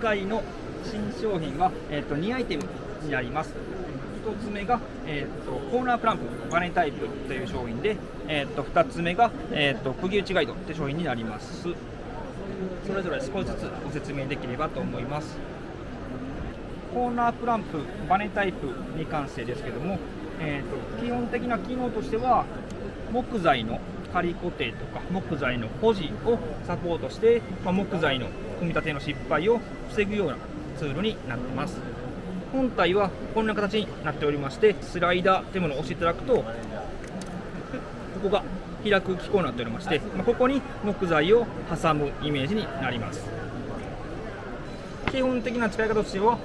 回の新商品は、2アイテムになります。1つ目が、コーナープランプバネタイプという商品で、2つ目が、釘打ちガイドという商品になります。それぞれ少しずつご説明できればと思います。コーナープランプバネタイプに関してですけども、基本的な機能としては木材の仮固定とか木材の保持をサポートして、木材の組み立ての失敗を防ぐようなツールになっています。本体はこんな形になっておりまして、スライダーというものを押していただくとここが開く機構になっておりまして、ここに木材を挟むイメージになります。基本的な使い方としては、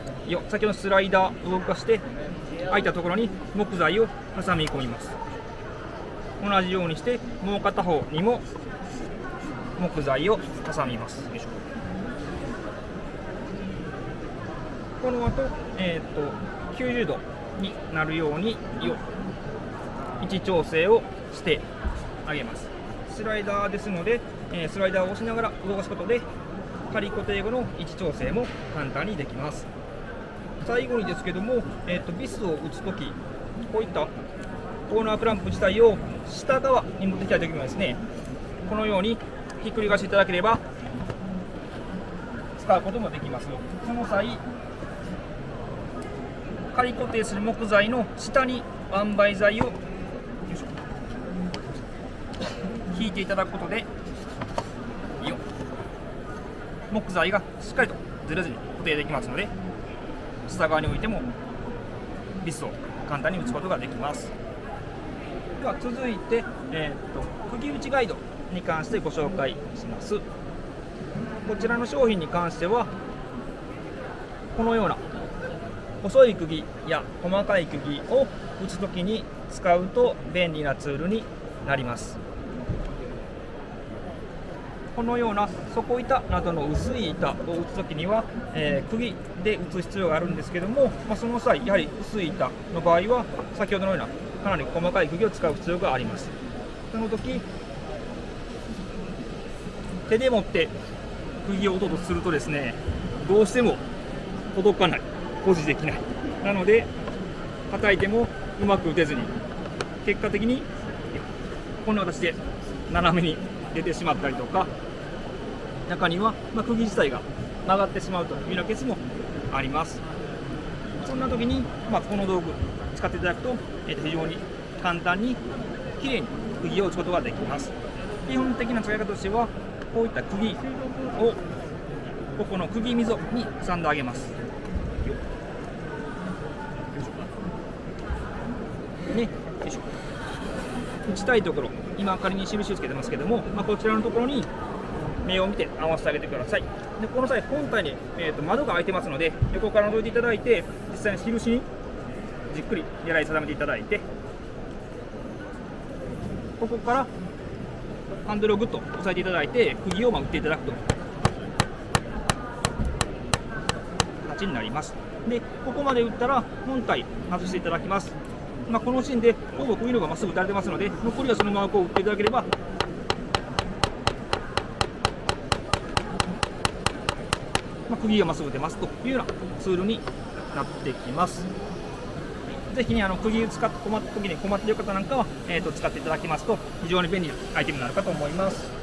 先ほどのスライダーを動かして空いたところに木材を挟み込みます。同じようにしてもう片方にも木材を挟みます。この後、90度になるように位置調整をしてあげます。スライダーですので、スライダーを押しながら動かすことで仮固定後の位置調整も簡単にできます。最後にですけども、ビスを打つとき、こういったコーナープランプ自体を下側に持ってきたいときはですね、このようにひっくり返していただければ使うこともできます。その際、仮固定する木材の下に塩梅剤を引いていただくことで、木材がしっかりとずれずに固定できますので、下側に置いてもビスを簡単に打つことができます。では続いて、釘打ちガイドに関してご紹介します。こちらの商品に関してはこのような細い釘や細かい釘を打つときに使うと便利なツールになります。このような底板などの薄い板を打つときには、釘で打つ必要があるんですけども、その際やはり薄い板の場合は先ほどのようなかなり細かい釘を使う必要があります。その時手で持って釘を打とうとするとですね、どうしても届かない、保持できない、なので叩いてもうまく打てずに、結果的にこんな形で斜めに出てしまったりとか、中には釘自体が曲がってしまうというようなケースもあります。そんな時に、この道具使っていただくと、非常に簡単にきれいに釘を打つことができます。基本的な使い方としては、こういった釘をここの釘溝に挟んであげます。打ちたいところ、今仮に印をつけてますけども、こちらのところに目を見て合わせてあげてください。でこの際、本体に、窓が開いてますので、横から覗いていただいて、実際に印にじっくり狙い定めていただいて、ここからハンドルをグッと押さえていただいて、釘を打っていただくと形になります。でここまで打ったら本体外していただきます。このシーンでほぼ釘のがまっすぐ打たれてますので、残りはそのままこう打っていただければ釘がまっすぐ出ますというようなツールになってきます。ぜひ、釘を使って困った時に困っている方なんかは、使っていただきますと非常に便利なアイテムになるかと思います。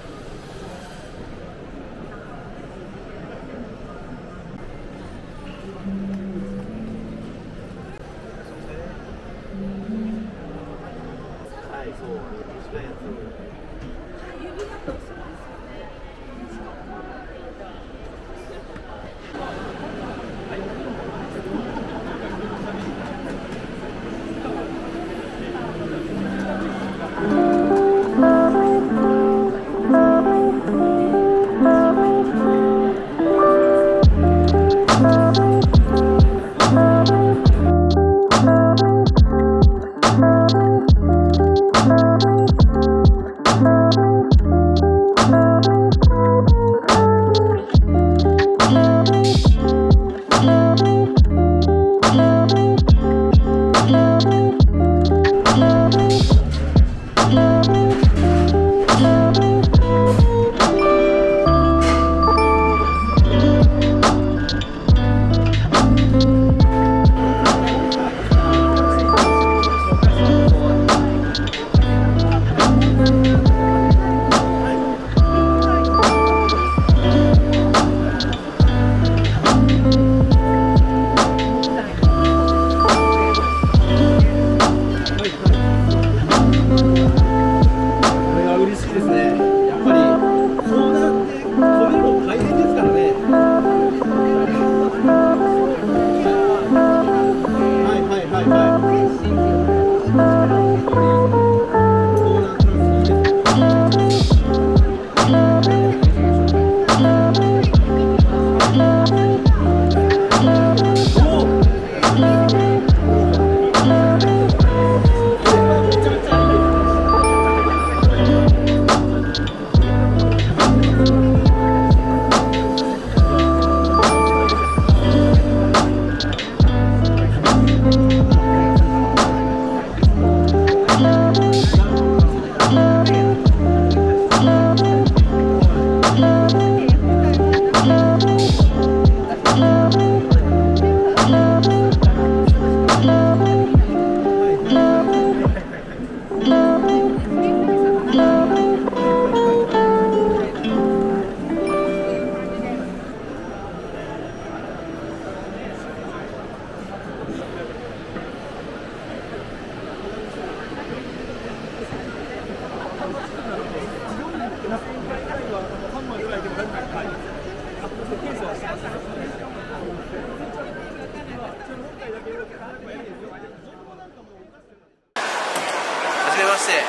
して、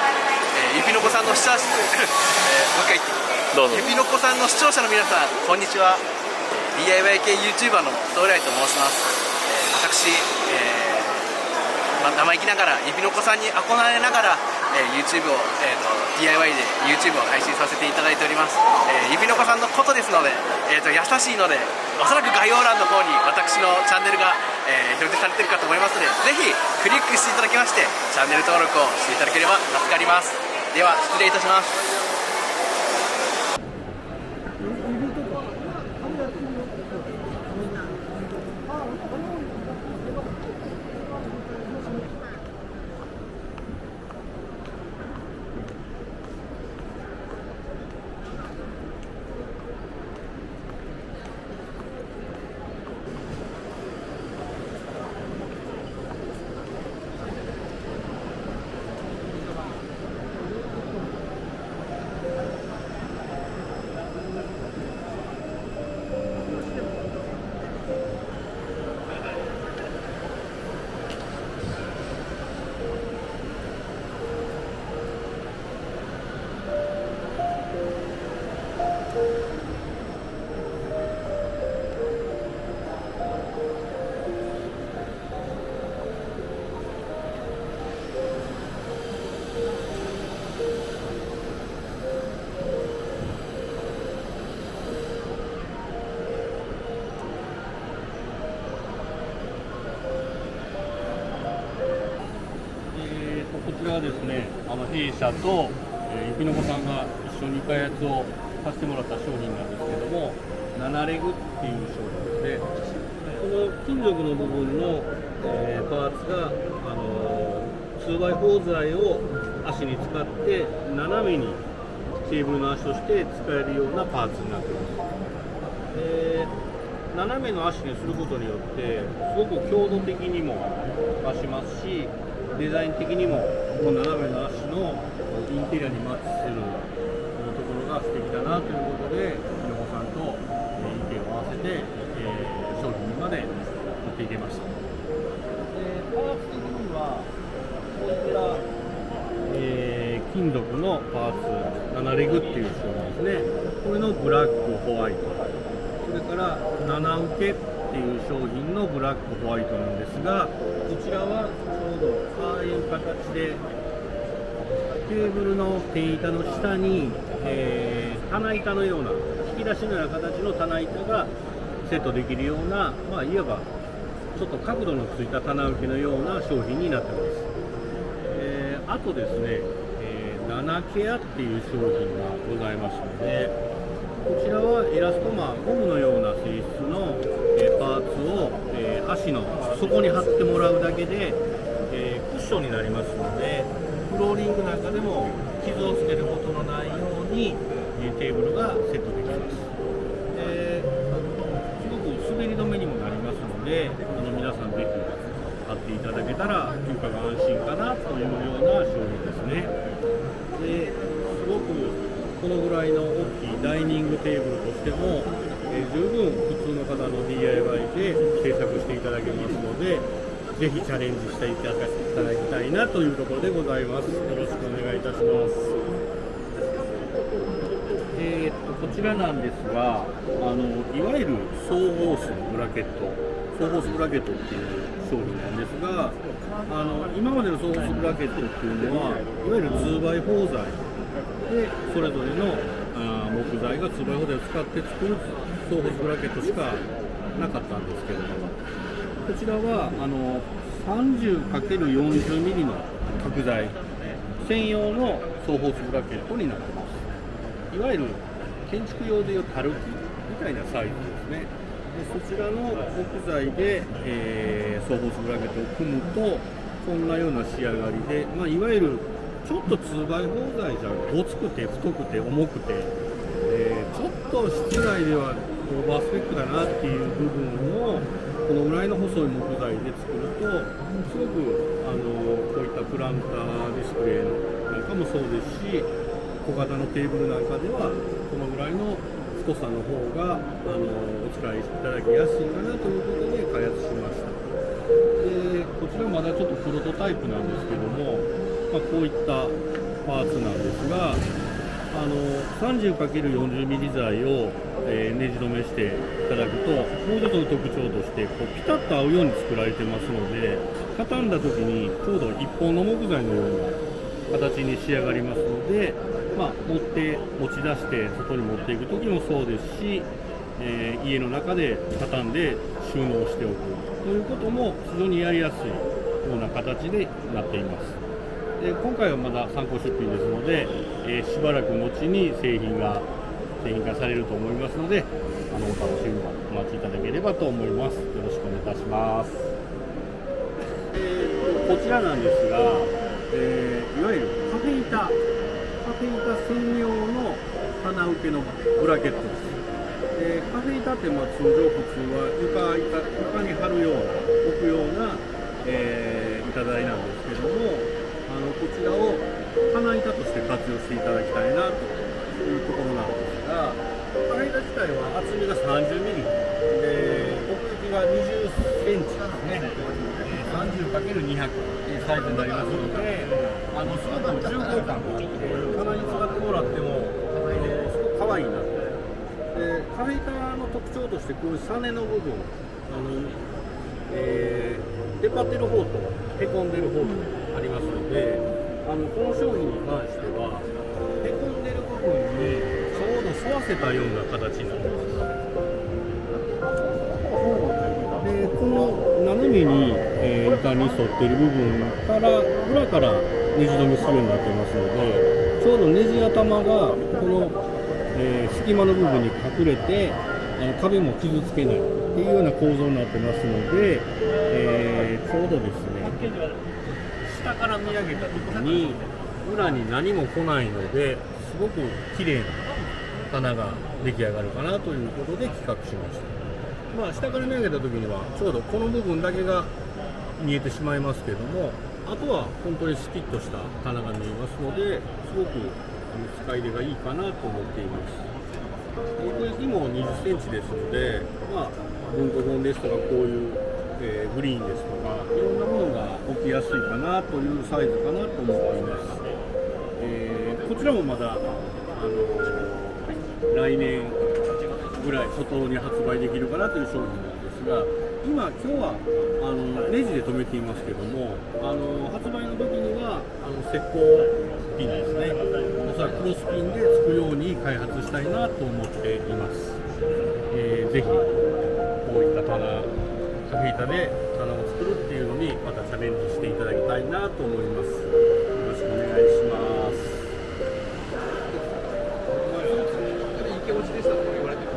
ゆぴのこさんの視聴者もう一回言ってどうぞ。ゆぴのこさんの視聴者の皆さん、こんにちは。 DIY 系 YouTuber のトイライと申します。私、生意気ながらゆぴのこさんに憧れながら、YouTube を、DIY で YouTube を配信させていただいております。ゆぴのこさんのことですので、優しいので、おそらく概要欄の方に私のチャンネルが、表示されているかと思いますので、ぜひクリックしていただきましてチャンネル登録をしていただければ助かります。では失礼いたします。こちらはですね、弊社と、ゆぴのこさんが一緒に開発をさせてもらった商品なんですけども、7レグっていう商品ですね。この金属の部分の、パーツが、2x4 材を足に使って斜めにテーブルの足として使えるようなパーツになっています。斜めの足にすることによってすごく強度的にも増しますし、デザイン的にもこの斜めの足のインテリアにマッチするところが素敵だなということで、ひろこさんと意見を合わせて、商品にまで持っていけました。パーツ的にはこちら、金属のパーツ7レグっていう商品ですね。これのブラックホワイト、それから7受けっていう商品のブラックホワイトなんですが、こちらはちょうどああいう形でテーブルの手板の下に、棚板のような引き出しのような形の棚板がセットできるような、いわばちょっと角度のついた棚受けのような商品になっています。あとですね、7ケアっていう商品がございますので、こちらはエラストマー、ゴムのような性質の、パーツを、足の底に貼ってもらうだけで、クッションになりますので、フローリングなんかでも傷をつけることのないように、テーブルがセットできます。すごく滑り止めにもなりますので、皆さんぜひ買っていただけたら床が安心かなというような商品ですね。ですごくこのぐらいの大きいダイニングテーブルとしても、十分普通の方の DIY で制作していただけますので、ぜひチャレンジしていただきたいなというところでございます。よろしくお願いいたします。こちらなんですが、いわゆる双ホースブラケット、双ホースブラケットっていう商品なんですが、今までの双ホースブラケットっていうのは、いわゆる 2x4 材でそれぞれの木材が 2x4 材を使って作る双ホースブラケットしかなかったんですけども、こちらは30×40 ミリの角材専用の双ホースブラケットになっています。いわゆる建築用でいうタルキみたいなサイズですね。でそちらの木材で、双ホースブラケットを組むとこんなような仕上がりで、いわゆるちょっと 2x4 材じゃごつくて太くて重くて、ちょっと室内ではオーバースペックだなっていう部分をこのぐらいの細い木材で作ると、すごくこういったプランターディスプレイなんかもそうですし、小型のテーブルなんかではこのぐらいの太さの方がお使いいただきやすいかなということで開発しました。でこちらまだちょっとプロトタイプなんですけども、こういったパーツなんですが、30×40mm 材を、ネジ止めしていただくと、もう一つの特徴としてこうピタッと合うように作られてますので、畳んだ時にちょうど一本の木材のような形に仕上がりますので、持ち出して外に持っていく時もそうですし、家の中で畳んで収納しておくということも非常にやりやすいような形になっています。で今回はまだ参考出品ですので、しばらく後に製品化されると思いますので、お楽しみにお待ちいただければと思います。よろしくお願いいたします。こちらなんですが、いわゆるカフェ板専用の棚受けのブラケットです。カフェ板って通常普通は床に貼るような置くような、板材なんですけども、こちらを棚板として活用していただきたいなというところなんですが、棚板自体は厚みが 30mm で奥行きが20センチですね、30×200 というサイズになりますので、すごく重厚感があって棚に使ってもらってもすごく可愛いなと。でカフェ板の特徴としてこういうサネの部分、出っ張ってる方とへこんでる方とありますので、この商品に関してはへこんでる部分にちょうど沿わせたような形になってます。でこの斜めに、板に沿っている部分から裏からネジ止めするようになってますので、ちょうどネジ頭がこの隙間の部分に隠れて壁も傷つけないっていうような構造になってますので、ちょうどですね、下から見上げた時に裏に何も来ないので、すごく綺麗な棚が出来上がるかなということで企画しました。下から見上げた時にはちょうどこの部分だけが見えてしまいますけども、あとは本当にスキッとした棚が見えますので、すごく使い出がいいかなと思っています。奥行きも20センチですので、文庫本ですとかこういう、グリーンですとかいろんなものが置きやすいかなというサイズかなと思っています。こちらもまだ来年ぐらい外に発売できるかなという商品なんですが、今日はネジで留めていますけども、発売の時には石膏ピンですね、おそらくクロスピンでつくように開発したいなと思っています。ぜひこういったカフェ板で棚を作るっていうのにまたチャレンジしていただきたいなと思います。よろしくお願いします。イケオチでしたと言われてる。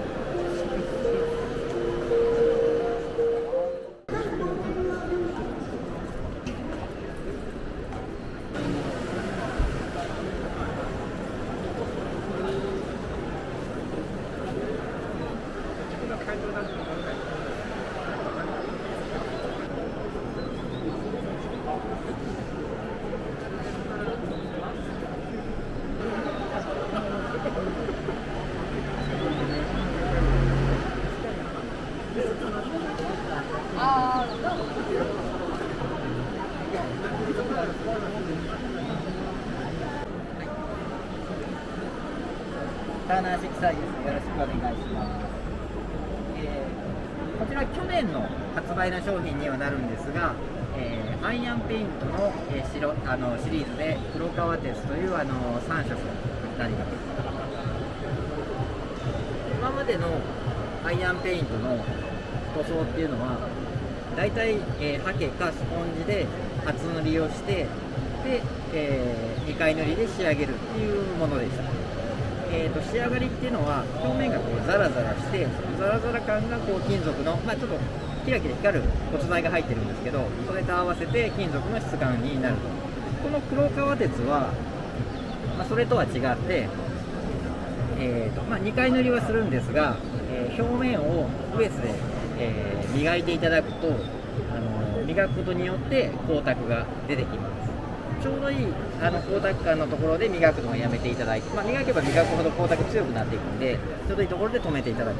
ターナー積載です。よろしくお願いします。こちら去年の発売の商品にはなるんですが、アイアンペイントの、シリーズで黒革鉄という3色になります。今までのアイアンペイントの塗装っていうのはだいたいハケかスポンジで初塗りをしてで、2回塗りで仕上げるっていうものでした。仕上がりっていうのは表面がこうザラザラして、ザラザラ感がこう金属の、ちょっとキラキラ光る骨材が入ってるんですけど、それと合わせて金属の質感になると。この黒革鉄は、それとは違って、2回塗りはするんですが、表面をウエスで、磨いていただくと磨くことによって光沢が出てきます。ちょうどいい光沢感のところで磨くのをやめていただいて、磨けば磨くほど光沢強くなっていくんで、ちょうどいいところで止めていただく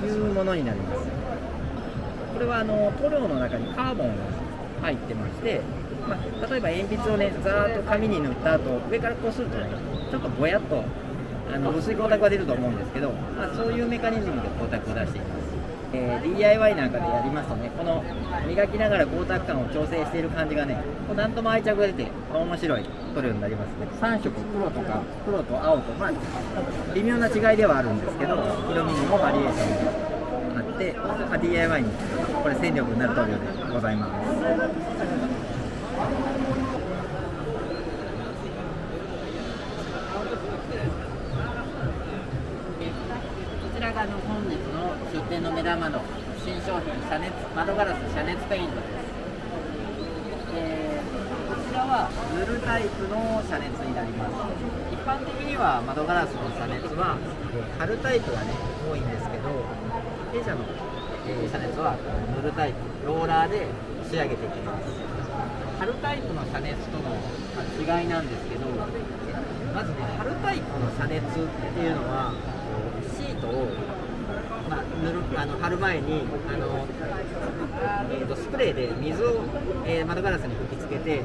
というものになります。これは塗料の中にカーボンが入ってまして、例えば鉛筆をねざーっと紙に塗った後上からこするとねちょっとぼやっと薄い光沢が出ると思うんですけど、そういうメカニズムで光沢を出しています。DIY なんかでやりますとね、この磨きながら光沢感を調整している感じがね、なんとも愛着が出て面白い塗料になりますね。3色、黒と青と、微妙な違いではあるんですけど、色味にもバリエーションがあって、DIY にこれ戦力になる塗料でございます。こちらが本日の出店の目玉の新商品、窓ガラス遮熱ペイントです。こちらは塗るタイプの遮熱になります。一般的には窓ガラスの遮熱は貼るタイプがね多いんですけど、弊社の遮熱は塗るタイプ、ローラーで仕上げていきます。貼るタイプの遮熱との違いなんですけど、まずね、貼るタイプの遮熱っていうのはシートを、貼る前にスプレーで水を、窓ガラスに吹きつけて、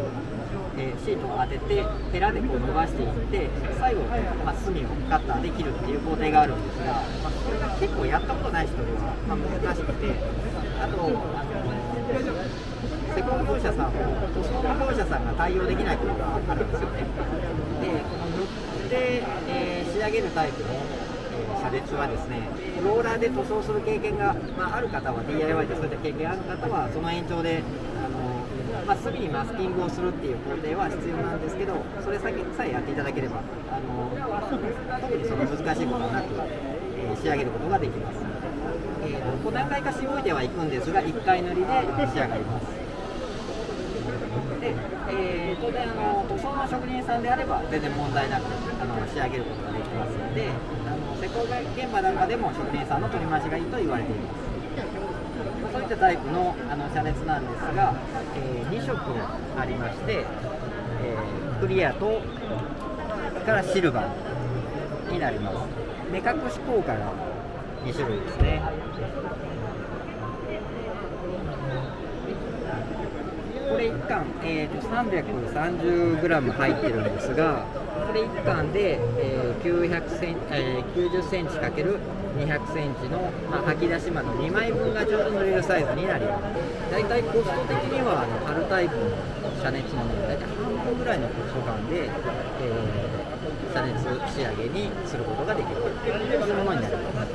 シートを当ててヘラでこう伸ばしていって最後、隅をカッターで切るっていう工程があるんですが、それが結構やったことない人には、難しくて、あと施工業者さんも塗装の業者さんが対応できないことがあるんですよね。で、この塗って、仕上げるタイプの遮熱はですね、ローラーで塗装する経験が、ある方は DIY でそういった経験がある方はその延長で隅にマスキングをするっていう工程は必要なんですけど、それさえやっていただければ特にその難しいことはなく、仕上げることができます。5段階化し終えてはいくんですが1回塗りで仕上がります。で、当然塗装の職人さんであれば全然問題なく仕上げることができますので、施工現場なんかでも職人さんの取り回しがいいと言われています。そういったタイプの遮熱なんですが、2色ありまして、クリアとからシルバーになります。目隠し効果が2種類ですね。これ1缶、330g 入ってるんですが、これ1缶で、90センチ ×200 センチの、吐き出し窓2枚分がちょうど塗れるサイズになります。だいたいコスト的には貼るタイプの遮熱のだいたい半分ぐらいのコスト感で、遮熱仕上げにすることができるというものになります。